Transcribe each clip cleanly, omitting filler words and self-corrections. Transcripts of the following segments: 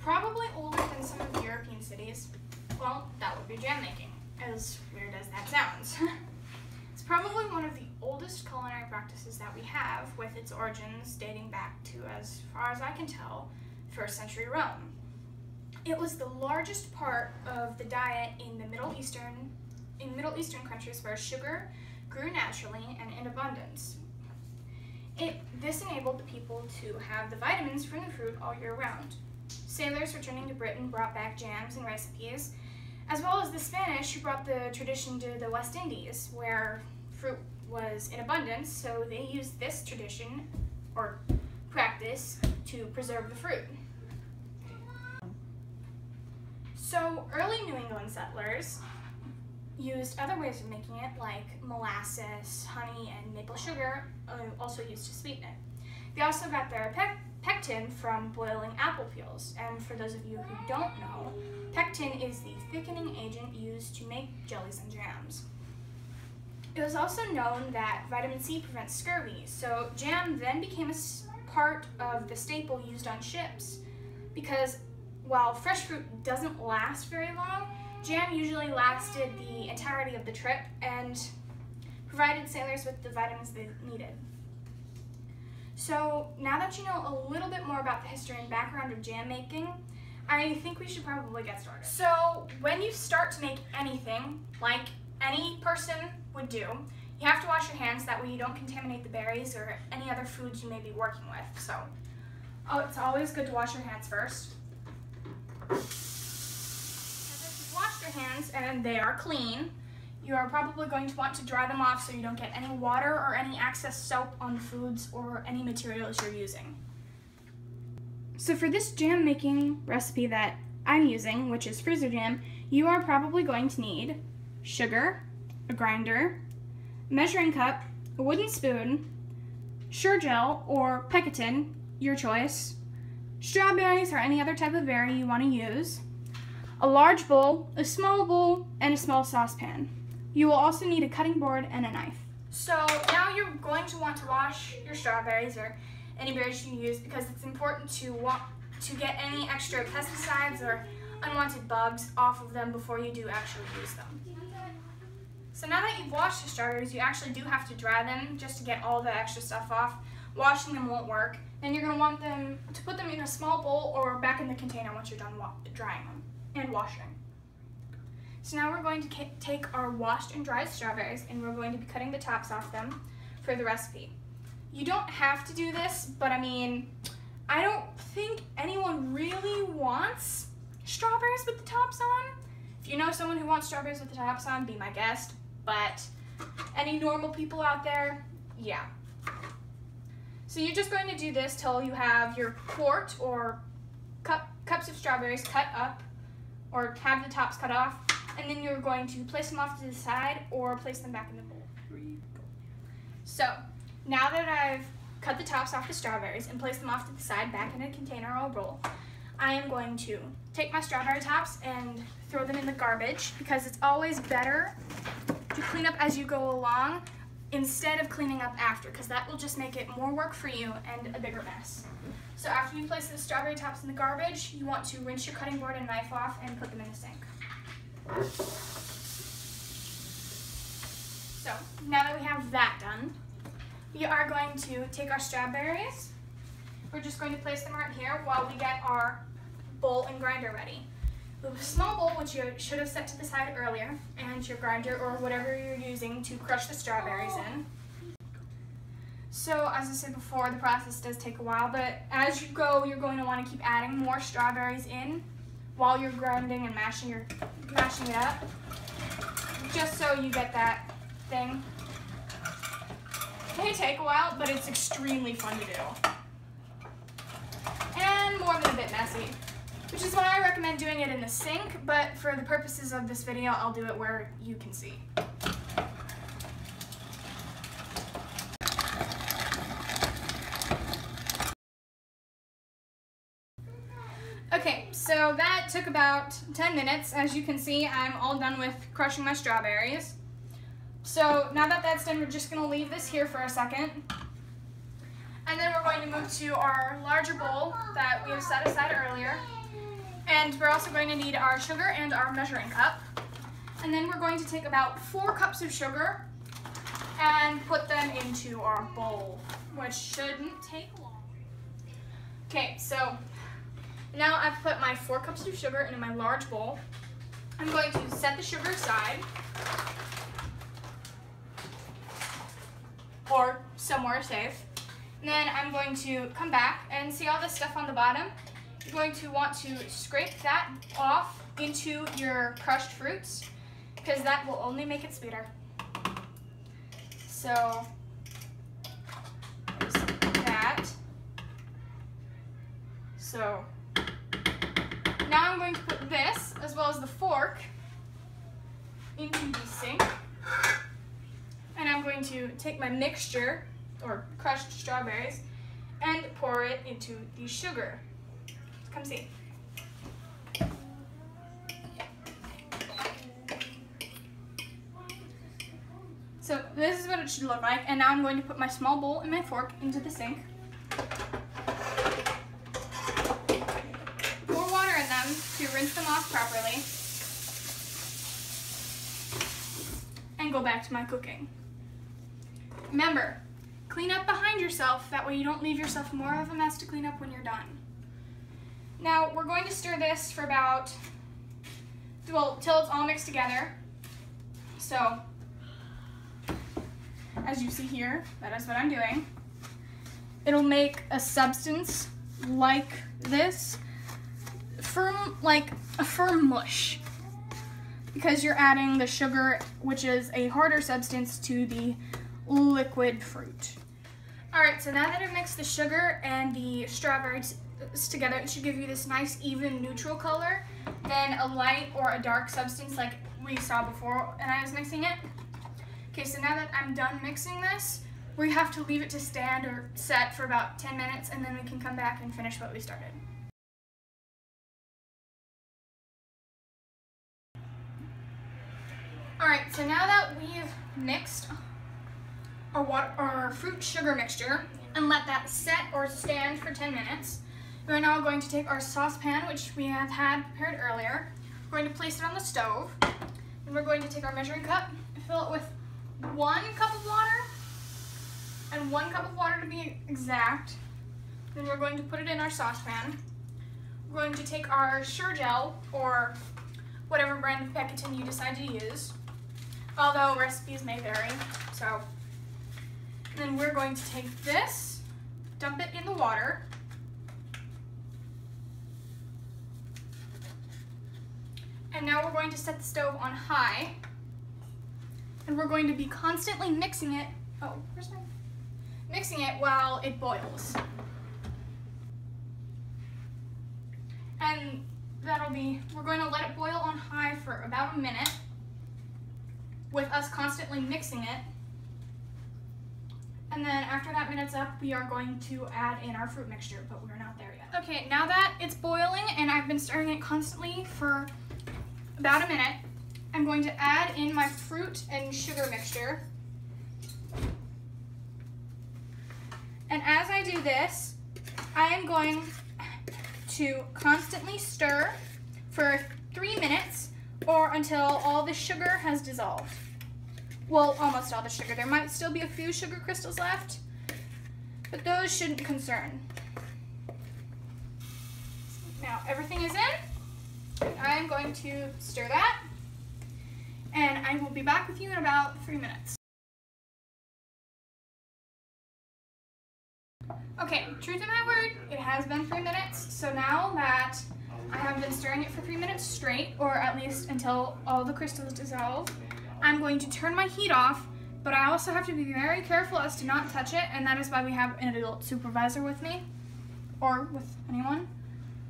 probably older than some of the European cities. Well, that would be jam making, as weird as that sounds. It's probably one of the oldest culinary practices that we have, with its origins dating back to, as far as I can tell, 1st century Rome. It was the largest part of the diet in Middle Eastern countries where sugar grew naturally and in abundance. This enabled the people to have the vitamins from the fruit all year round. Sailors returning to Britain brought back jams and recipes, as well as the Spanish, who brought the tradition to the West Indies, where fruit was in abundance, so they used this tradition or practice to preserve the fruit. So early New England settlers used other ways of making it, like molasses, honey, and maple sugar, also used to sweeten it. They also got their pectin from boiling apple peels, and for those of you who don't know, pectin is the thickening agent used to make jellies and jams. It was also known that vitamin C prevents scurvy, so jam then became a part of the staple used on ships, because while fresh fruit doesn't last very long, jam usually lasted the entirety of the trip and provided sailors with the vitamins they needed. So now that you know a little bit more about the history and background of jam making, I think we should probably get started. So when you start to make anything, like any person would do, you have to wash your hands, that way you don't contaminate the berries or any other foods you may be working with. So it's always good to wash your hands first. If you've washed your hands and they are clean, you are probably going to want to dry them off so you don't get any water or any excess soap on the foods or any materials you're using. So for this jam making recipe that I'm using, which is freezer jam, you are probably going to need sugar, a grinder, measuring cup, a wooden spoon, Sure-Jell or pectin, your choice, strawberries or any other type of berry you want to use, a large bowl, a small bowl, and a small saucepan. You will also need a cutting board and a knife. So now you're going to want to wash your strawberries or any berries you use, because it's important to get any extra pesticides or unwanted bugs off of them before you do actually use them. So now that you've washed the strawberries, you actually do have to dry them just to get all the extra stuff off. Washing them won't work. Then you're going to want them to put them in a small bowl or back in the container once you're done drying them and washing. So now we're going to take our washed and dried strawberries and we're going to be cutting the tops off them for the recipe. You don't have to do this, but I mean, I don't think anyone really wants strawberries with the tops on. If you know someone who wants strawberries with the tops on, be my guest. But any normal people out there, yeah. So you're just going to do this till you have your quart or cups of strawberries cut up or have the tops cut off, and then you're going to place them off to the side or place them back in the bowl. So now that I've cut the tops off the strawberries and placed them off to the side back in a container or bowl, I am going to take my strawberry tops and throw them in the garbage, because it's always better to clean up as you go along instead of cleaning up after, because that will just make it more work for you and a bigger mess. So after you place the strawberry tops in the garbage, you want to rinse your cutting board and knife off and put them in the sink. So now that we have that done, we are going to take our strawberries. We're just going to place them right here while we get our bowl and grinder ready. The small bowl, which you should have set to the side earlier, and your grinder or whatever you're using to crush the strawberries in. So as I said before, the process does take a while, but as you go, you're going to want to keep adding more strawberries in while you're grinding and mashing it up, just so you get that thing. It may take a while, but it's extremely fun to do. And more than a bit messy, which is why I recommend doing it in the sink, but for the purposes of this video, I'll do it where you can see. Okay, so that took about 10 minutes. As you can see, I'm all done with crushing my strawberries. So now that that's done, we're just going to leave this here for a second. And then we're going to move to our larger bowl that we have set aside earlier. And we're also going to need our sugar and our measuring cup. And then we're going to take about 4 cups of sugar and put them into our bowl, which shouldn't take long. Okay, so now I've put my 4 cups of sugar into my large bowl. I'm going to set the sugar aside, or somewhere safe. And then I'm going to come back and see all this stuff on the bottom. You're going to want to scrape that off into your crushed fruits, because that will only make it sweeter. So there's that. So now I'm going to put this, as well as the fork, into the sink. And I'm going to take my mixture, or crushed strawberries, and pour it into the sugar. Come see. So this is what it should look like, and now I'm going to put my small bowl and my fork into the sink. Pour water in them to rinse them off properly. And go back to my cooking. Remember, clean up behind yourself, that way you don't leave yourself more of a mess to clean up when you're done. Now we're going to stir this for about, well, till it's all mixed together. So, as you see here, that is what I'm doing. It'll make a substance like this, firm, like a firm mush, because you're adding the sugar, which is a harder substance, to the liquid fruit. Alright, so now that I've mixed the sugar and the strawberries together, it should give you this nice, even, neutral color, then a light or a dark substance like we saw before and I was mixing it. Okay, so now that I'm done mixing this, we have to leave it to stand or set for about 10 minutes, and then we can come back and finish what we started. Alright, so now that we've mixed our fruit sugar mixture and let that set or stand for 10 minutes, we're now going to take our saucepan, which we have had prepared earlier. We're going to place it on the stove, and we're going to take our measuring cup and fill it with 1 cup of water, and 1 cup of water to be exact. Then we're going to put it in our saucepan. We're going to take our Sure-Jell, or whatever brand of pectin you decide to use, although recipes may vary. So, and then we're going to take this, dump it in the water, and now we're going to set the stove on high, and we're going to be constantly mixing it. Oh, where's my? Mixing it while it boils. And we're going to let it boil on high for about a minute, with us constantly mixing it. And then after that minute's up, we are going to add in our fruit mixture, but we're not there yet. Okay, now that it's boiling and I've been stirring it constantly for about a minute, I'm going to add in my fruit and sugar mixture. And as I do this, I am going to constantly stir for 3 minutes, or until all the sugar has dissolved. Well, almost all the sugar. There might still be a few sugar crystals left, but those shouldn't concern. Now everything is in. I'm going to stir that, and I will be back with you in about 3 minutes. Okay, true to my word, it has been 3 minutes, so now that I have been stirring it for 3 minutes straight, or at least until all the crystals dissolve, I'm going to turn my heat off, but I also have to be very careful as to not touch it, and that is why we have an adult supervisor with me, or with anyone.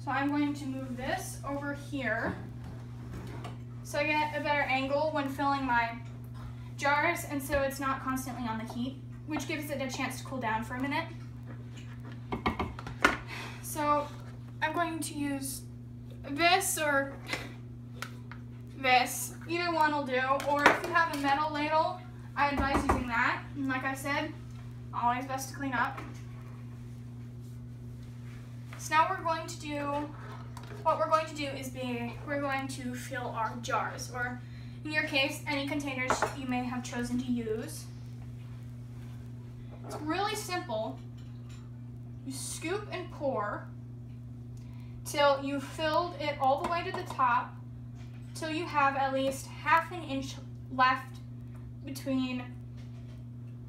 So I'm going to move this over here, so I get a better angle when filling my jars, and so it's not constantly on the heat, which gives it a chance to cool down for a minute. So I'm going to use this or this. Either one will do, or if you have a metal ladle, I advise using that. And like I said, always best to clean up. So now we're going to do what we're going to do is we're going to fill our jars, or in your case, any containers you may have chosen to use. It's really simple. You scoop and pour till you've filled it all the way to the top, till you have at least ½ inch left between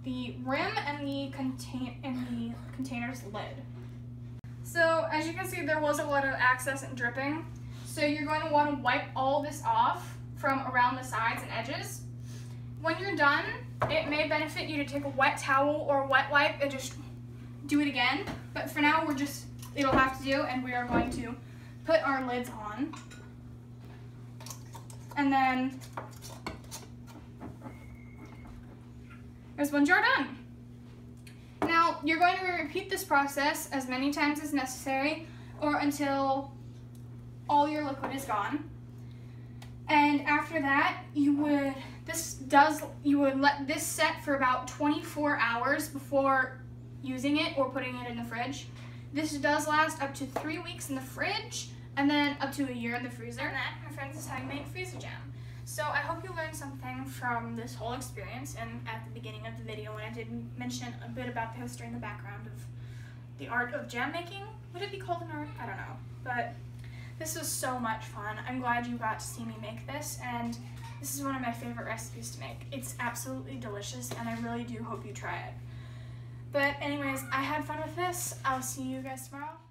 the rim and the container's lid. So as you can see, there was a lot of excess and dripping. So you're going to want to wipe all this off from around the sides and edges. When you're done, it may benefit you to take a wet towel or a wet wipe and just do it again. But for now, it'll have to do, and we are going to put our lids on. And then there's one jar done. Now, you're going to repeat this process as many times as necessary, or until all your liquid is gone. And after that, you would let this set for about 24 hours before using it or putting it in the fridge. This does last up to 3 weeks in the fridge, and then up to a year in the freezer. And that, my friends, is how you make freezer jam. So I hope you learned something from this whole experience, and at the beginning of the video when I did mention a bit about the history and the background of the art of jam making. Would it be called an art? I don't know. But this was so much fun. I'm glad you got to see me make this, and this is one of my favorite recipes to make. It's absolutely delicious, and I really do hope you try it. But anyways, I had fun with this. I'll see you guys tomorrow.